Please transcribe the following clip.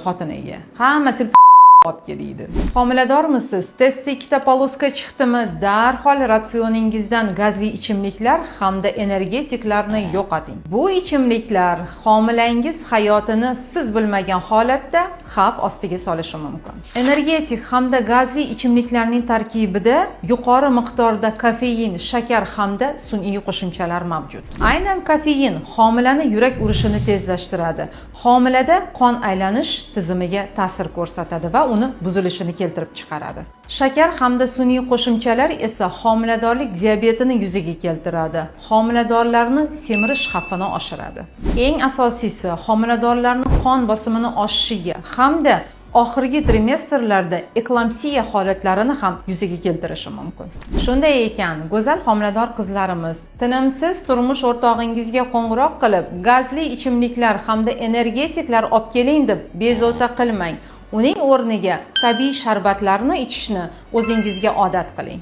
xotiniga. Hamma til olib keladi. Homiladormisiz? Testda 2 poloska chiqdimi? Darhol ratsioningizdan gazli ichimliklar hamda energetiklarni yo'qoting. Bu ichimliklar homilangiz hayotini siz bilmagan holatda xavf ostiga solishi mumkin. Energetik hamda gazli ichimliklarning tarkibida yuqori miqdorda kofein, shakar hamda sun'iy qo'shimchalar mavjud. Aynan kofein homilani yurak urishini tezlashtiradi. Homilada qon aylanish tizimiga ta'sir ko'rsatadi va uni buzilishini keltirib chiqaradi. Shakar hamda sun'iy qo'shimchalar esa homiladorlik diabetini yuzaga keltiradi. Homiladorlarni semirish xavfini oshiradi. Eng asosiysi, homiladorlarning qon bosimini oshishiga hamda oxirgi trimestrlarda eklamsiya holatlarini ham yuzaga keltirishi mumkin. Shunday ekan, go'zal homilador qizlarimiz, tinimsiz turmush o'rtog'ingizga qo'ng'iroq qilib, gazli ichimliklar hamda energetiklar olib keling deb bezovta qilmang. Uning o'rniga tabiiy sharbatlarni ichishni o'zingizga odat qiling.